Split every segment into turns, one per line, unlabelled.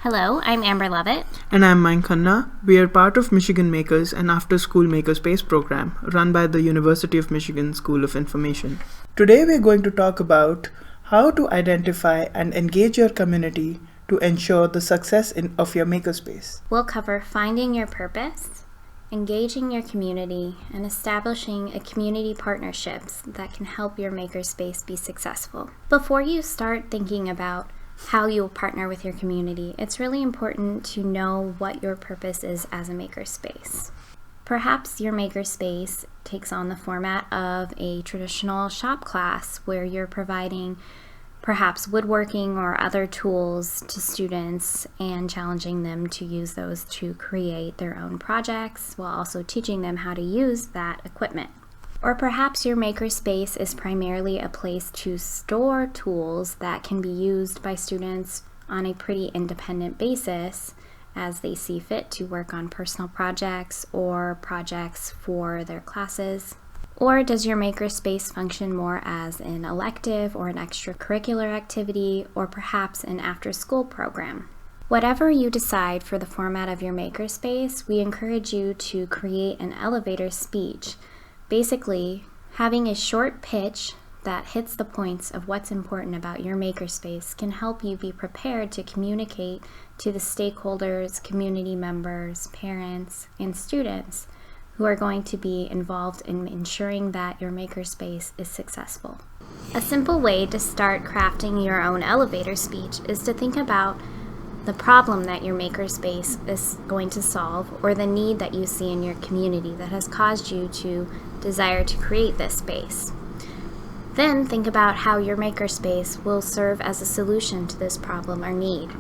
Hello, I'm Amber Lovett.
And I'm Mayank Khanna. We are part of Michigan Makers, an after-school makerspace program run by the University of Michigan School of Information. Today we're going to talk about how to identify and engage your community to ensure the success of your makerspace.
We'll cover finding your purpose, engaging your community, and establishing a community partnerships that can help your makerspace be successful. Before you start thinking about how you'll partner with your community, it's really important to know what your purpose is as a makerspace. Perhaps your makerspace takes on the format of a traditional shop class where you're providing perhaps woodworking or other tools to students and challenging them to use those to create their own projects while also teaching them how to use that equipment. Or perhaps your makerspace is primarily a place to store tools that can be used by students on a pretty independent basis as they see fit to work on personal projects or projects for their classes. Or does your makerspace function more as an elective or an extracurricular activity, or perhaps an after-school program? Whatever you decide for the format of your makerspace, we encourage you to create an elevator speech. Basically, having a short pitch that hits the points of what's important about your makerspace can help you be prepared to communicate to the stakeholders, community members, parents, and students who are going to be involved in ensuring that your makerspace is successful. A simple way to start crafting your own elevator speech is to think about the problem that your makerspace is going to solve, or the need that you see in your community that has caused you to desire to create this space. Then think about how your makerspace will serve as a solution to this problem or need.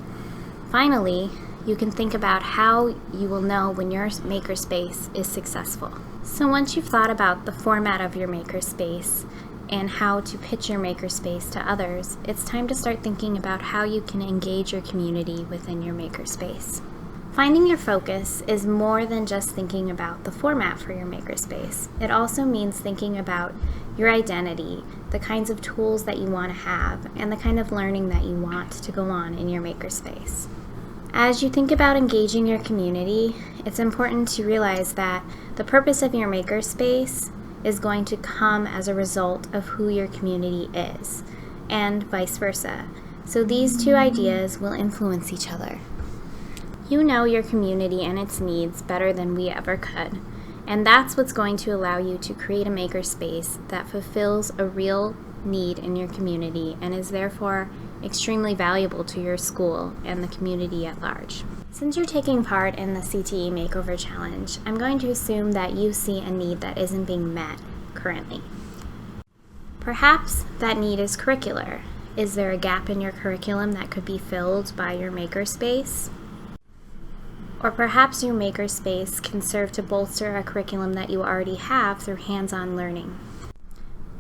Finally, you can think about how you will know when your makerspace is successful. So once you've thought about the format of your makerspace and how to pitch your makerspace to others, it's time to start thinking about how you can engage your community within your makerspace. Finding your focus is more than just thinking about the format for your makerspace. It also means thinking about your identity, the kinds of tools that you want to have, and the kind of learning that you want to go on in your makerspace. As you think about engaging your community, it's important to realize that the purpose of your makerspace is going to come as a result of who your community is, and vice versa. So these two ideas will influence each other. You know your community and its needs better than we ever could, and that's what's going to allow you to create a makerspace that fulfills a real need in your community and is therefore extremely valuable to your school and the community at large. Since you're taking part in the CTE Makeover Challenge, I'm going to assume that you see a need that isn't being met currently. Perhaps that need is curricular. Is there a gap in your curriculum that could be filled by your makerspace? Or perhaps your makerspace can serve to bolster a curriculum that you already have through hands-on learning.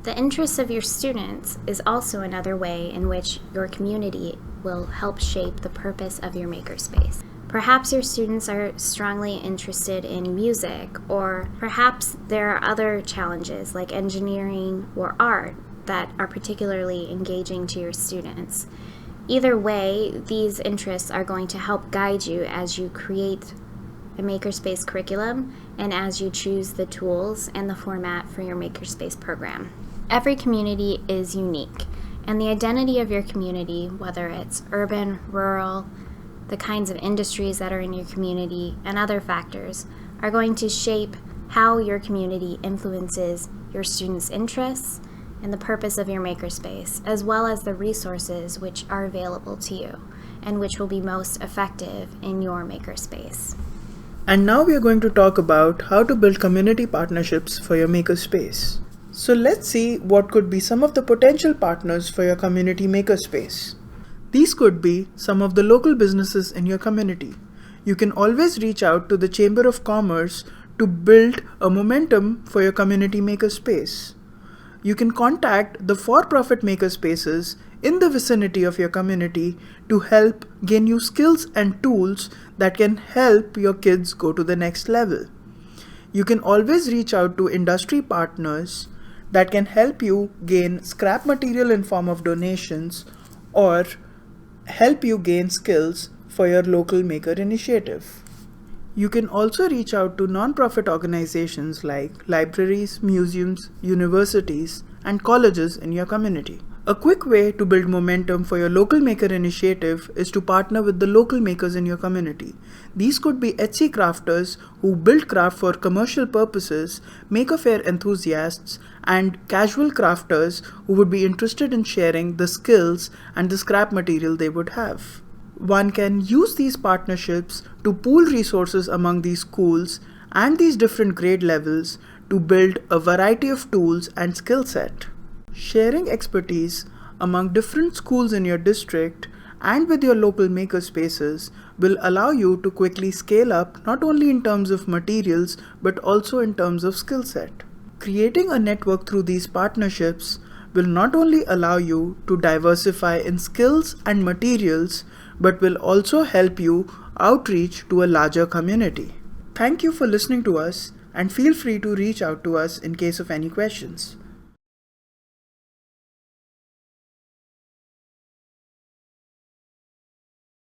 The interests of your students is also another way in which your community will help shape the purpose of your makerspace. Perhaps your students are strongly interested in music, or perhaps there are other challenges like engineering or art that are particularly engaging to your students. Either way, these interests are going to help guide you as you create a makerspace curriculum and as you choose the tools and the format for your makerspace program. Every community is unique, and the identity of your community, whether it's urban, rural, the kinds of industries that are in your community, and other factors, are going to shape how your community influences your students' interests and the purpose of your makerspace, as well as the resources which are available to you and which will be most effective in your makerspace.
And now we are going to talk about how to build community partnerships for your makerspace. So let's see what could be some of the potential partners for your community makerspace. These could be some of the local businesses in your community. You can always reach out to the Chamber of Commerce to build a momentum for your community makerspace. You can contact the for-profit makerspaces in the vicinity of your community to help gain you skills and tools that can help your kids go to the next level. You can always reach out to industry partners that can help you gain scrap material in form of donations or help you gain skills for your local maker initiative. You can also reach out to non-profit organizations like libraries, museums, universities, and colleges in your community. A quick way to build momentum for your local maker initiative is to partner with the local makers in your community. These could be Etsy crafters who build craft for commercial purposes, maker faire enthusiasts, and casual crafters who would be interested in sharing the skills and the scrap material they would have. One can use these partnerships to pool resources among these schools and these different grade levels to build a variety of tools and skill set. Sharing expertise among different schools in your district and with your local maker spaces will allow you to quickly scale up not only in terms of materials but also in terms of skill set. Creating a network through these partnerships will not only allow you to diversify in skills and materials but will also help you outreach to a larger community. Thank you for listening to us and feel free to reach out to us in case of any questions.